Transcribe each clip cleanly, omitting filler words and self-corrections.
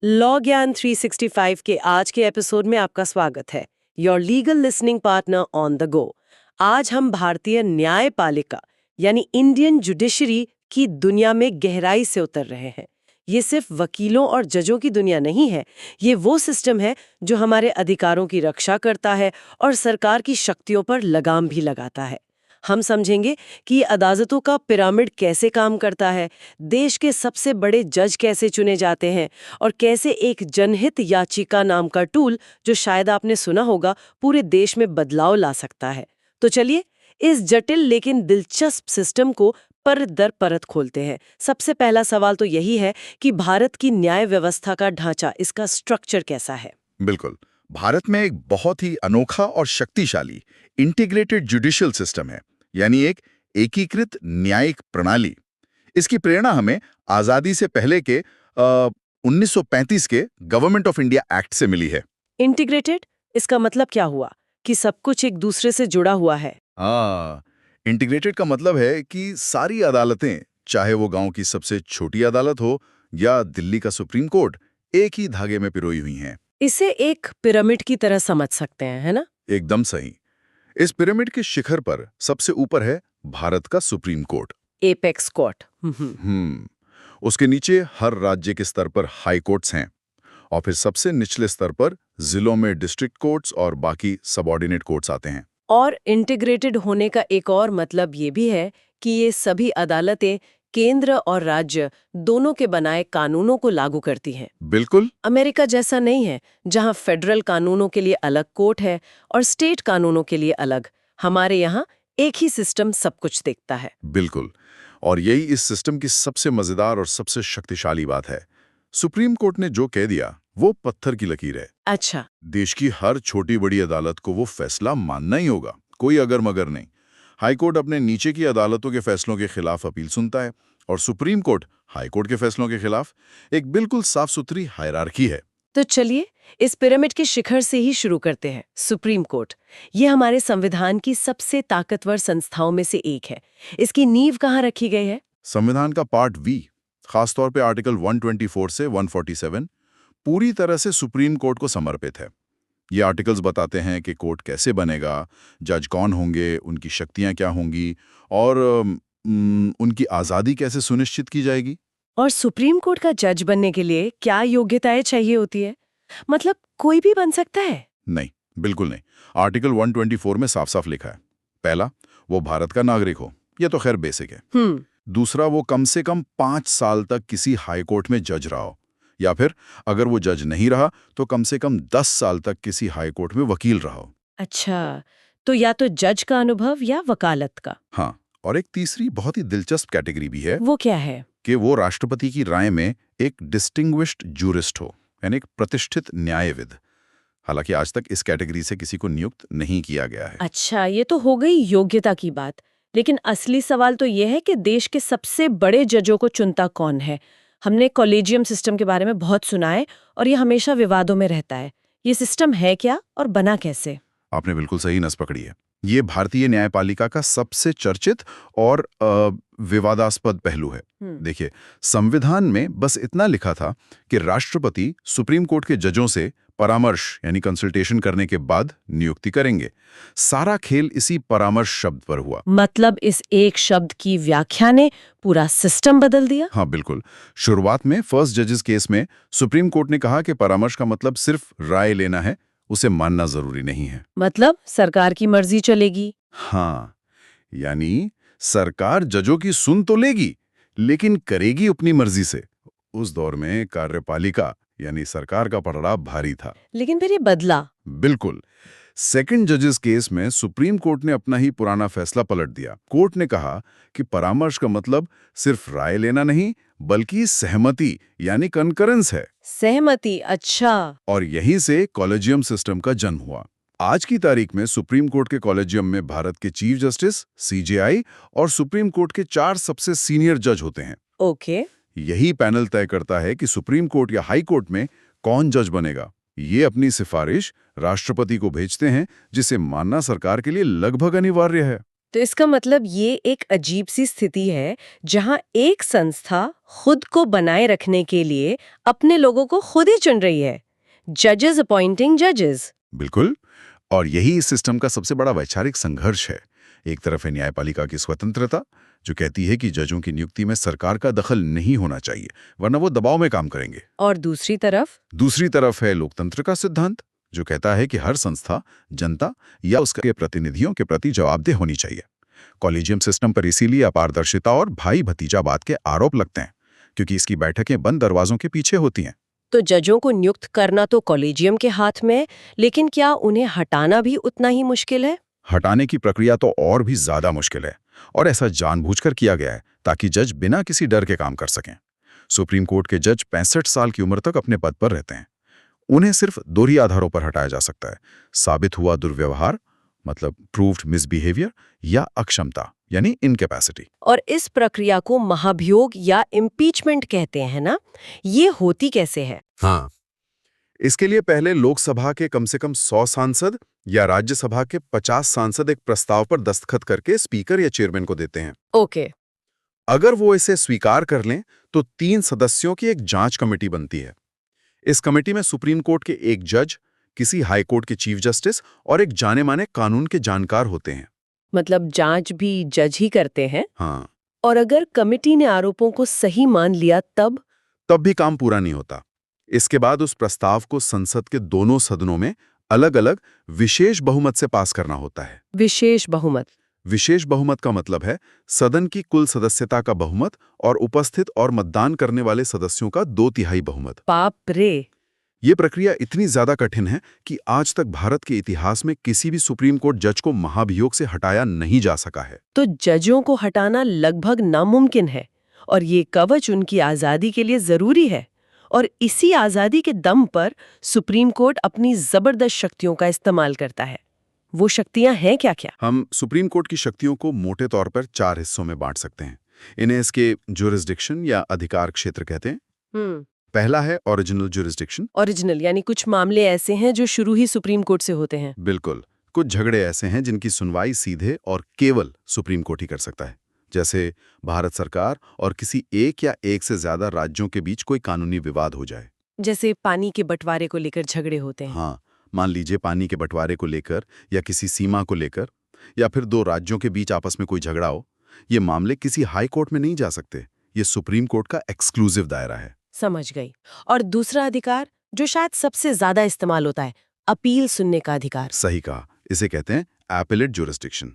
Law ज्ञान 365 के आज के एपिसोड में आपका स्वागत है। Your legal listening partner on the go. आज हम भारतीय न्यायपालिका यानी इंडियन जुडिशरी की दुनिया में गहराई से उतर रहे हैं। ये सिर्फ वकीलों और जजों की दुनिया नहीं है, ये वो सिस्टम है जो हमारे अधिकारों की रक्षा करता है और सरकार की शक्तियों पर लगाम भी लगाता है। हम समझेंगे कि ये अदालतों का पिरामिड कैसे काम करता है, देश के सबसे बड़े जज कैसे चुने जाते हैं और कैसे एक जनहित याचिका नाम का टूल, जो शायद आपने सुना होगा, पूरे देश में बदलाव ला सकता है। तो चलिए इस जटिल लेकिन दिलचस्प सिस्टम को परत दर परत खोलते हैं। सबसे पहला सवाल तो यही है कि भारत की न्याय व्यवस्था का ढांचा, इसका स्ट्रक्चर कैसा है? बिल्कुल। भारत में एक बहुत ही अनोखा और शक्तिशाली इंटीग्रेटेड जुडिशियल सिस्टम है, यानी एक एकीकृत न्यायिक प्रणाली। इसकी प्रेरणा हमें आजादी से पहले के 1935 के गवर्नमेंट ऑफ इंडिया एक्ट से मिली है। इंटीग्रेटेड, इसका मतलब क्या हुआ कि सब कुछ एक दूसरे से जुड़ा हुआ है? इंटीग्रेटेड का मतलब है कि सारी अदालतें, चाहे वो गांव की सबसे छोटी अदालत हो या दिल्ली का सुप्रीम कोर्ट, एक ही धागे में पिरोई हुई हैं। इसे एक पिरामिड की तरह समझ सकते हैं, है ना? एकदम सही। इस पिरामिड के शिखर पर सबसे ऊपर है भारत का सुप्रीम कोर्ट, एपेक्स कोर्ट। उसके नीचे हर राज्य के स्तर पर हाई कोर्ट्स हैं और फिर सबसे निचले स्तर पर जिलों में डिस्ट्रिक्ट कोर्ट्स और बाकी सबऑर्डिनेट कोर्ट्स आते हैं। और इंटीग्रेटेड होने का एक और मतलब ये भी है कि ये सभी अदालतें केंद्र और राज्य दोनों के बनाए कानूनों को लागू करती हैं। बिल्कुल। अमेरिका जैसा नहीं है, जहां फेडरल कानूनों के लिए अलग कोर्ट है और स्टेट कानूनों के लिए अलग। हमारे यहाँ एक ही सिस्टम सब कुछ देखता है। बिल्कुल। और यही इस सिस्टम की सबसे मजेदार और सबसे शक्तिशाली बात है। सुप्रीम कोर्ट ने जो कह दिया वो पत्थर की लकीर है। अच्छा। देश की हर छोटी बड़ी अदालत को वो फैसला मानना ही होगा, कोई अगर मगर नहीं। हाई कोर्ट अपने नीचे की अदालतों के फैसलों के खिलाफ अपील सुनता है और सुप्रीम कोर्ट हाई कोर्ट के फैसलों के खिलाफ। एक बिल्कुल साफ सुथरी हायरार्की है। तो चलिए इस पिरामिड के शिखर से ही शुरू करते हैं। सुप्रीम कोर्ट, ये हमारे संविधान की सबसे ताकतवर संस्थाओं में से एक है। इसकी नींव कहाँ रखी गई है? संविधान का पार्ट वी, खासतौर पे आर्टिकल 124 से 147, पूरी तरह से सुप्रीम कोर्ट को समर्पित है। ये आर्टिकल्स बताते हैं कि कोर्ट कैसे बनेगा, जज कौन होंगे, उनकी शक्तियां क्या होंगी और उनकी आज़ादी कैसे सुनिश्चित की जाएगी। और सुप्रीम कोर्ट का जज बनने के लिए क्या योग्यताएं चाहिए होती है? मतलब कोई भी बन सकता है? नहीं, बिल्कुल नहीं। आर्टिकल 124 में साफ साफ लिखा है, पहला, वो भारत का नागरिक हो, ये तो खैर बेसिक है। दूसरा, वो कम से कम 5 साल तक किसी हाई कोर्ट में जज रहा हो, या फिर अगर वो जज नहीं रहा तो कम से कम 10 साल तक किसी हाई कोर्ट में वकील रहा हो। अच्छा, तो या तो जज का अनुभव या वकालत का। हाँ, और एक तीसरी बहुत ही दिलचस्प कैटेगरी भी है। वो क्या है? कि वो राष्ट्रपति की राय में एक डिस्टिंग्विश्ड जूरिस्ट हो, यानी एक प्रतिष्ठित न्यायविद। हालांकि आज तक इस कैटेगरी से किसी को नियुक्त नहीं किया गया है। अच्छा, ये तो हो गई योग्यता की बात। लेकिन असली सवाल तो ये है कि देश के सबसे बड़े जजों को चुनता कौन है? हमने कॉलेजियम सिस्टम के बारे में बहुत सुना है और ये हमेशा विवादों में रहता है। ये सिस्टम है क्या और बना कैसे? आपने बिल्कुल सही नस पकड़ी है। ये भारतीय न्यायपालिका का सबसे चर्चित और विवादास्पद पहलू है। देखिए, संविधान में बस इतना लिखा था कि राष्ट्रपति सुप्रीम कोर्ट के जजों से परामर्श यानी कंसल्टेशन करने के बाद नियुक्ति करेंगे। सारा खेल इसी परामर्श शब्द पर हुआ। मतलब इस एक शब्द की व्याख्या ने पूरा सिस्टम बदल दिया? हाँ, बिल्कुल। शुरुआत में फर्स्ट जजेस केस में सुप्रीम कोर्ट ने कहा कि परामर्श का मतलब सिर्फ राय लेना है, उसे मानना जरूरी नहीं है। मतलब सरकार की मर्जी चलेगी? हाँ, यानी सरकार जजों की सुन तो लेगी, लेकिन करेगी अपनी मर्जी से। उस दौर में कार्यपालिका यानी सरकार का पलड़ा भारी था। लेकिन फिर ये बदला? बिल्कुल। सेकंड जजेस केस में सुप्रीम कोर्ट ने अपना ही पुराना फैसला पलट दिया। कोर्ट ने कहा कि परामर्श का मतलब सिर्फ राय लेना नहीं, बल्कि सहमति यानी कंकरेंस है। सहमति? अच्छा। और यहीं से कॉलेजियम सिस्टम का जन्म हुआ। आज की तारीख में सुप्रीम कोर्ट के कॉलेजियम में भारत के चीफ जस्टिस, सीजेआई और सुप्रीम कोर्ट के 4 सबसे सीनियर जज होते हैं। ओके। यही पैनल तय करता है कि सुप्रीम कोर्ट या हाई कोर्ट में कौन जज बनेगा। ये अपनी सिफारिश राष्ट्रपति को भेजते हैं, जिसे मानना सरकार के लिए लगभग अनिवार्य है। तो इसका मतलब ये एक अजीब सी स्थिति है जहां एक संस्था खुद को बनाए रखने के लिए अपने लोगों को खुद ही चुन रही है। जजेस अपॉइंटिंग जजेस। बिल्कुल। और यही इस सिस्टम का सबसे बड़ा वैचारिक संघर्ष है। एक तरफ है न्यायपालिका की स्वतंत्रता, जो कहती है कि जजों की नियुक्ति में सरकार का दखल नहीं होना चाहिए, वरना वो दबाव में काम करेंगे। और दूसरी तरफ है लोकतंत्र का सिद्धांत, जो कहता है कि हर संस्था जनता या उसके प्रतिनिधियों के प्रति जवाबदेह होनी चाहिए। कॉलेजियम सिस्टम पर इसीलिए अपारदर्शिता और भाई भतीजावाद के आरोप लगते हैं, क्योंकि इसकी बैठकें बंद दरवाजों के पीछे होती हैं। तो जजों को नियुक्त करना तो कॉलेजियम के हाथ में है, लेकिन क्या उन्हें हटाना भी उतना ही मुश्किल है? हटाने की प्रक्रिया तो और भी ज्यादा मुश्किल है, और ऐसा जानबूझकर किया गया है ताकि जज बिना किसी डर के काम कर सकें। सुप्रीम कोर्ट के जज 65 साल की उम्र तक अपने पद पर रहते हैं। उन्हें सिर्फ दो ही आधारों पर हटाया जा सकता है: साबित हुआ दुर्व्यवहार, मतलब प्रूव्ड मिसबिहेवियर, या अक्षमता, यानी इनकैपेसिटी। और इस प्रक्रिया को महाभियोग या इम्पीचमेंट कहते हैं ना? ये होती कैसे है? हाँ, इसके लिए पहले लोकसभा के कम से कम 100 सांसद या राज्यसभा के 50 सांसद एक प्रस्ताव पर दस्तखत करके स्पीकर या चेयरमैन को देते हैं। ओके। अगर वो इसे स्वीकार कर लें तो 3 सदस्यों की एक जांच कमेटी बनती है। इस कमेटी में सुप्रीम कोर्ट के एक जज, किसी हाई कोर्ट के चीफ जस्टिस और एक जाने माने कानून के जानकार होते हैं। मतलब जांच भी जज ही करते हैं? हाँ। और अगर कमेटी ने आरोपों को सही मान लिया तब भी काम पूरा नहीं होता। इसके बाद उस प्रस्ताव को संसद के दोनों सदनों में अलग अलग विशेष बहुमत से पास करना होता है। विशेष बहुमत? विशेष बहुमत का मतलब है सदन की कुल सदस्यता का बहुमत और उपस्थित और मतदान करने वाले सदस्यों का 2/3 बहुमत। बाप रे! ये प्रक्रिया इतनी ज्यादा कठिन है कि आज तक भारत के इतिहास में किसी भी सुप्रीम कोर्ट जज को महाभियोग से हटाया नहीं जा सका है। तो जजों को हटाना लगभग नामुमकिन है, और ये कवच उनकी आजादी के लिए जरूरी है। और इसी आजादी के दम पर सुप्रीम कोर्ट अपनी जबरदस्त शक्तियों का इस्तेमाल करता है। वो शक्तियां हैं क्या-क्या? हम सुप्रीम कोर्ट की शक्तियों को मोटे तौर पर 4 हिस्सों में बांट सकते हैं। इन्हें इसके ज्यूरिसडिक्शन या अधिकार क्षेत्र कहते हैं। पहला है ओरिजिनल ज्यूरिसडिक्शन। ओरिजिनल यानी कुछ मामले ऐसे हैं जो शुरू ही सुप्रीम कोर्ट से होते हैं। बिल्कुल। कुछ झगड़े ऐसे हैं जिनकी सुनवाई सीधे और केवल सुप्रीम कोर्ट ही कर सकता है, जैसे भारत सरकार और किसी एक या एक से ज्यादा राज्यों के बीच कोई कानूनी विवाद हो जाए। जैसे पानी के बंटवारे को लेकर झगड़े होते हैं। हाँ, मान लीजिए पानी के बंटवारे को लेकर या किसी सीमा को लेकर, या फिर 2 राज्यों के बीच आपस में कोई झगड़ा हो, ये मामले किसी हाई कोर्ट में नहीं जा सकते। ये सुप्रीम कोर्ट का एक्सक्लूसिव दायरा है। समझ गई। और दूसरा अधिकार जो शायद सबसे ज्यादा इस्तेमाल होता है, अपील सुनने का अधिकार। सही कहा, इसे कहते हैं एपेलेट ज्यूरिसडिक्शन।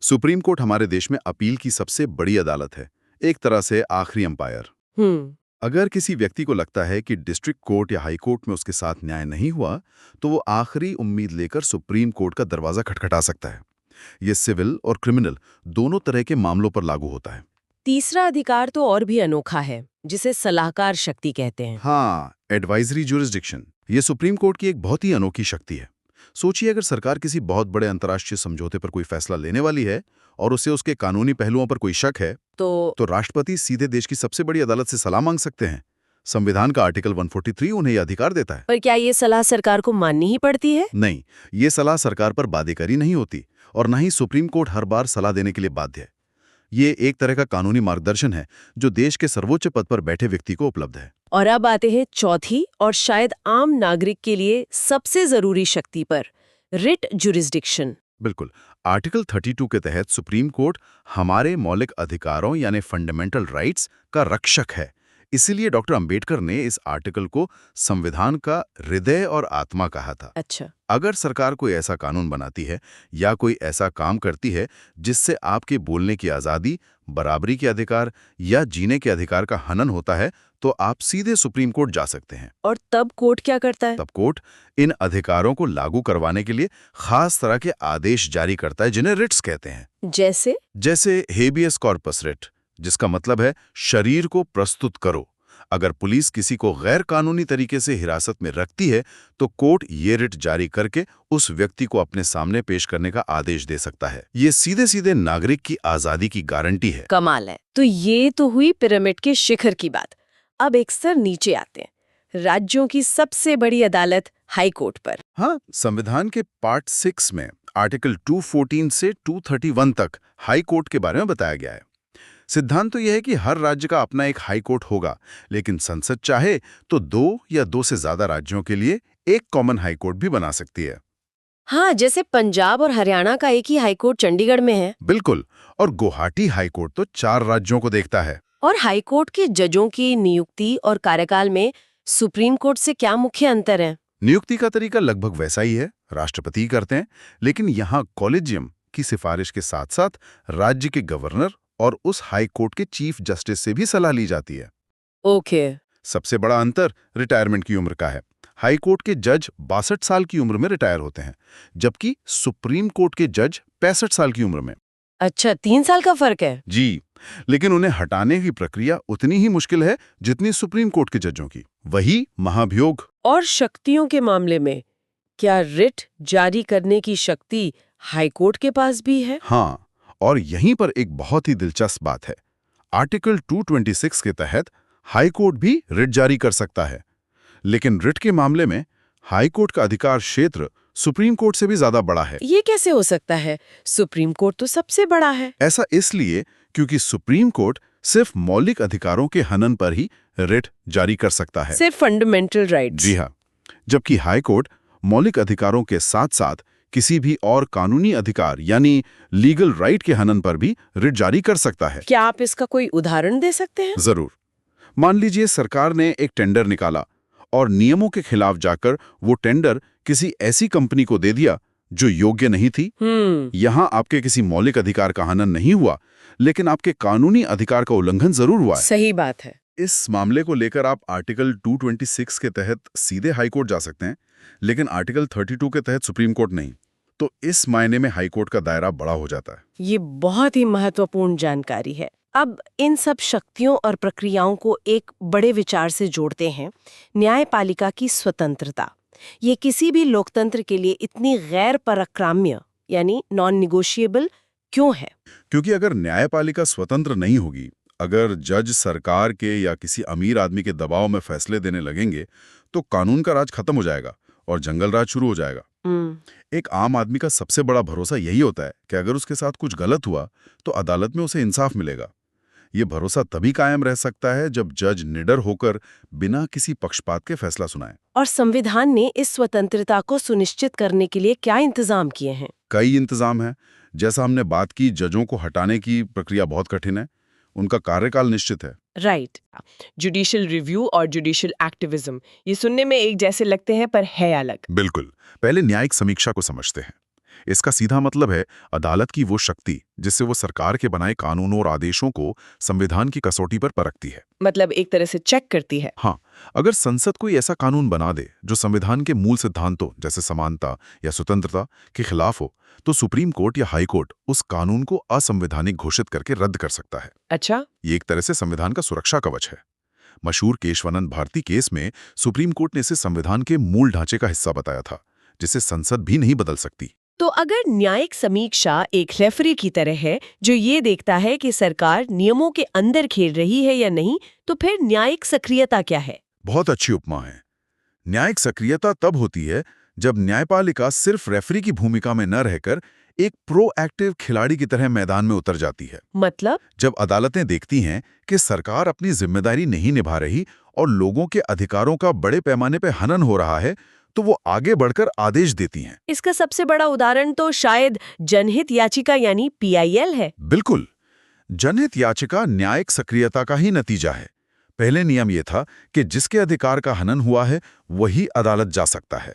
सुप्रीम कोर्ट हमारे देश में अपील की सबसे बड़ी अदालत है, एक तरह से आखिरी अंपायर। अगर किसी व्यक्ति को लगता है कि डिस्ट्रिक्ट कोर्ट या हाई कोर्ट में उसके साथ न्याय नहीं हुआ, तो वो आखिरी उम्मीद लेकर सुप्रीम कोर्ट का दरवाजा खटखटा सकता है। ये सिविल और क्रिमिनल दोनों तरह के मामलों पर लागू होता है। तीसरा अधिकार तो और भी अनोखा है, जिसे सलाहकार शक्ति कहते हैं। हाँ, एडवाइजरी ज्यूरिसडिक्शन। ये सुप्रीम कोर्ट की एक बहुत ही अनोखी शक्ति है। सोचिए, अगर सरकार किसी बहुत बड़े अंतर्राष्ट्रीय समझौते पर कोई फैसला लेने वाली है और उसे उसके कानूनी पहलुओं पर कोई शक है, तो राष्ट्रपति सीधे देश की सबसे बड़ी अदालत से सलाह मांग सकते हैं। संविधान का आर्टिकल 143 उन्हें यह अधिकार देता है। पर क्या ये सलाह सरकार को माननी ही पड़ती है? नहीं, ये सलाह सरकार पर बाध्यकारी नहीं होती, और न ही सुप्रीम कोर्ट हर बार सलाह देने के लिए बाध्य है। ये एक तरह का कानूनी मार्गदर्शन है जो देश के सर्वोच्च पद पर बैठे व्यक्ति को उपलब्ध है। और अब आते हैं चौथी और शायद आम नागरिक के लिए सबसे जरूरी शक्ति पर, रिट ज्यूरिसडिक्शन। बिल्कुल। आर्टिकल 32 के तहत सुप्रीम कोर्ट हमारे मौलिक अधिकारों यानी फंडामेंटल राइट्स का रक्षक है। इसीलिए डॉक्टर अंबेडकर ने इस आर्टिकल को संविधान का हृदय और आत्मा कहा था। अच्छा। अगर सरकार कोई ऐसा कानून बनाती है या कोई ऐसा काम करती है जिससे आपके बोलने की आज़ादी, बराबरी के अधिकार या जीने के अधिकार का हनन होता है, तो आप सीधे सुप्रीम कोर्ट जा सकते हैं। और तब कोर्ट क्या करता है? तब कोर्ट इन अधिकारों को लागू करवाने के लिए खास तरह के आदेश जारी करता है, जिन्हें रिट्स कहते हैं। जैसे हेबियस कॉर्पस रिट, जिसका मतलब है शरीर को प्रस्तुत करो। अगर पुलिस किसी को गैर कानूनी तरीके से हिरासत में रखती है, तो कोर्ट ये रिट जारी करके उस व्यक्ति को अपने सामने पेश करने का आदेश दे सकता है। ये सीधे सीधे नागरिक की आजादी की गारंटी है। कमाल है। तो ये तो हुई पिरामिड के शिखर की बात। अब एक स्तर नीचे आते हैं। राज्यों की सबसे बड़ी अदालत हाई कोर्ट पर। हाँ, संविधान के पार्ट 6 में आर्टिकल 214 से 231 तक हाई कोर्ट के बारे में बताया गया है। सिद्धांत तो यह है कि हर राज्य का अपना एक हाई कोर्ट होगा, लेकिन संसद चाहे तो 2 या 2 से ज्यादा राज्यों के लिए एक कॉमन हाई कोर्ट भी बना सकती है। हाँ, जैसे पंजाब और हरियाणा का एक ही हाई कोर्ट चंडीगढ़ में है। बिल्कुल, और गुवाहाटी हाई कोर्ट तो 4 राज्यों को देखता है। और हाई कोर्ट के जजों की नियुक्ति और कार्यकाल में सुप्रीम कोर्ट से क्या मुख्य अंतर है? नियुक्ति का तरीका लगभग वैसा ही है, राष्ट्रपति करते हैं, लेकिन यहाँ कॉलेजियम की सिफारिश के साथ साथ राज्य के गवर्नर और उस हाई कोर्ट के चीफ जस्टिस से भी सलाह ली जाती है। ओके। सबसे बड़ा अंतर रिटायरमेंट की उम्र का है। हाई कोर्ट के जज 62 साल की उम्र में रिटायर होते हैं, जबकि सुप्रीम कोर्ट के जज 65 साल की उम्र में। अच्छा, 3 साल का फर्क है। जी, लेकिन उन्हें हटाने की प्रक्रिया उतनी ही मुश्किल है जितनी सुप्रीम कोर्ट के जजों की। वही महाभियोग। और शक्तियों के मामले में क्या रिट जारी करने की शक्ति हाई कोर्ट के पास भी है? हाँ, और यहीं पर एक बहुत ही दिलचस्प बात है। आर्टिकल 226 के तहत हाई कोर्ट भी रिट जारी कर सकता है, लेकिन रिट के मामले में हाई कोर्ट का अधिकार क्षेत्र सुप्रीम कोर्ट से भी ज्यादा बड़ा है। ये कैसे हो सकता है? सुप्रीम कोर्ट तो सबसे बड़ा है। ऐसा इसलिए क्योंकि सुप्रीम कोर्ट सिर्फ मौलिक अधिकारों के हनन पर ही रिट जारी कर सकता है। सिर्फ फंडामेंटल राइट्स। जी हाँ, जबकि हाई कोर्ट मौलिक अधिकारों के साथ साथ किसी भी और कानूनी अधिकार यानी लीगल राइट के हनन पर भी रिट जारी कर सकता है। क्या आप इसका कोई उदाहरण दे सकते हैं? जरूर। मान लीजिए सरकार ने एक टेंडर निकाला और नियमों के खिलाफ जाकर वो टेंडर किसी ऐसी कंपनी को दे दिया जो योग्य नहीं थी। यहाँ आपके किसी मौलिक अधिकार का हनन नहीं हुआ, लेकिन आपके कानूनी अधिकार का उल्लंघन जरूर हुआ है। सही बात है। इस मामले को लेकर आप आर्टिकल 226 के तहत सीधे हाई कोर्ट जा सकते हैं, लेकिन आर्टिकल 32 के तहत सुप्रीम कोर्ट नहीं। तो इस मायने में हाई कोर्ट का दायरा बड़ा हो जाता है। ये बहुत ही महत्वपूर्ण जानकारी है। अब इन सब शक्तियों और प्रक्रियाओं को एक बड़े विचार से जोड़ते हैं, न्यायपालिका की स्वतंत्रता। ये किसी भी लोकतंत्र के लिए इतनी गैर पराक्राम्य यानी नॉन निगोशिएबल क्यों है? क्योंकि अगर न्यायपालिका स्वतंत्र नहीं होगी, अगर जज सरकार के या किसी अमीर आदमी के दबाव में फैसले देने लगेंगे, तो कानून का राज खत्म हो जाएगा और जंगल राज शुरू हो जाएगा। एक आम आदमी का सबसे बड़ा भरोसा यही होता है कि अगर उसके साथ कुछ गलत हुआ तो अदालत में उसे इंसाफ मिलेगा। ये भरोसा तभी कायम रह सकता है जब जज निडर होकर बिना किसी पक्षपात के फैसला सुनाए। और संविधान ने इस स्वतंत्रता को सुनिश्चित करने के लिए क्या इंतजाम किए हैं? कई इंतजाम हैं। जैसा हमने बात की, जजों को हटाने की प्रक्रिया बहुत कठिन है, उनका कार्यकाल निश्चित है। राइट। जुडिशियल रिव्यू और जुडिशियल एक्टिविज्म, ये सुनने में एक जैसे लगते हैं पर है अलग। बिल्कुल। पहले न्यायिक समीक्षा को समझते हैं। इसका सीधा मतलब है अदालत की वो शक्ति जिससे वो सरकार के बनाए कानूनों और आदेशों को संविधान की कसौटी पर परखती है। मतलब एक तरह से चेक करती है। हाँ, अगर संसद कोई ऐसा कानून बना दे जो संविधान के मूल सिद्धांतों जैसे समानता या स्वतंत्रता के खिलाफ हो, तो सुप्रीम कोर्ट या हाई कोर्ट उस कानून को असंवैधानिक घोषित करके रद्द कर सकता है। अच्छा, ये एक तरह से संविधान का सुरक्षा कवच है। मशहूर केशवानंद भारती केस में सुप्रीम कोर्ट ने इसे संविधान के मूल ढांचे का हिस्सा बताया था, जिसे संसद भी नहीं बदल सकती। तो अगर न्यायिक समीक्षा एक रेफरी की तरह है जो ये देखता है कि सरकार नियमों के अंदर खेल रही है या नहीं, तो फिर न्यायिक सक्रियता क्या है? बहुत अच्छी उपमा है। न्यायिक सक्रियता तब होती है जब न्यायपालिका सिर्फ रेफरी की भूमिका में न रहकर एक प्रोएक्टिव खिलाड़ी की तरह मैदान में उतर जाती है। मतलब जब अदालतें देखती हैं कि सरकार अपनी जिम्मेदारी नहीं निभा रही और लोगों के अधिकारों का बड़े पैमाने पर हनन हो रहा है, तो वो आगे बढ़कर आदेश देती हैं। इसका सबसे बड़ा उदाहरण तो शायद जनहित याचिका यानी PIL है। बिल्कुल। जनहित याचिका न्यायिक सक्रियता का ही नतीजा है। पहले नियम ये था कि जिसके अधिकार का हनन हुआ है वही अदालत जा सकता है।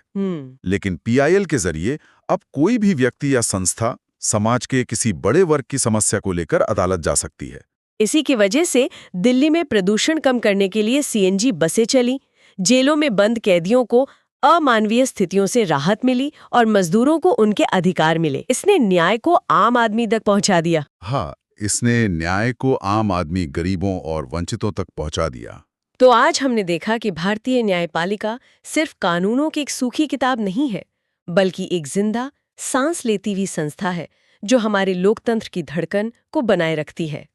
लेकिन PIL के जरिए अब कोई भी व्यक्ति या संस्था समाज के किसी बड़े वर्ग की समस्या को लेकर अदालत जा सकती है। इसी की वजह से दिल्ली में प्रदूषण कम करने के लिए CNG बसें चली, जेलों में बंद कैदियों को अमानवीय स्थितियों से राहत मिली और मजदूरों को उनके अधिकार मिले। इसने न्याय को आम आदमी तक पहुंचा दिया। हाँ, इसने न्याय को आम आदमी, गरीबों और वंचितों तक पहुंचा दिया। तो आज हमने देखा कि भारतीय न्यायपालिका सिर्फ कानूनों की एक सूखी किताब नहीं है, बल्कि एक जिंदा, सांस लेती हुई संस्था है जो हमारे लोकतंत्र की धड़कन को बनाए रखती है।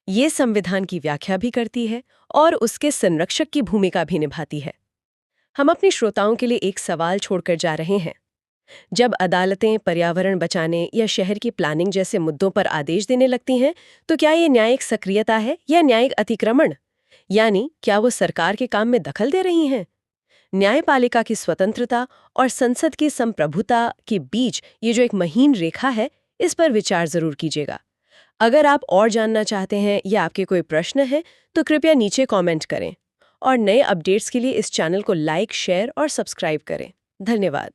ये संविधान की व्याख्या भी करती है और उसके संरक्षक की भूमिका भी निभाती है। हम अपने श्रोताओं के लिए एक सवाल छोड़कर जा रहे हैं। जब अदालतें पर्यावरण बचाने या शहर की प्लानिंग जैसे मुद्दों पर आदेश देने लगती हैं, तो क्या ये न्यायिक सक्रियता है या न्यायिक अतिक्रमण? यानी क्या वो सरकार के काम में दखल दे रही हैं? न्यायपालिका की स्वतंत्रता और संसद की संप्रभुता के बीच ये जो एक महीन रेखा है, इस पर विचार जरूर कीजिएगा। अगर आप और जानना चाहते हैं या आपके कोई प्रश्न है, तो कृपया नीचे कमेंट करें और नए अपडेट्स के लिए इस चैनल को लाइक, शेयर और सब्सक्राइब करें। धन्यवाद।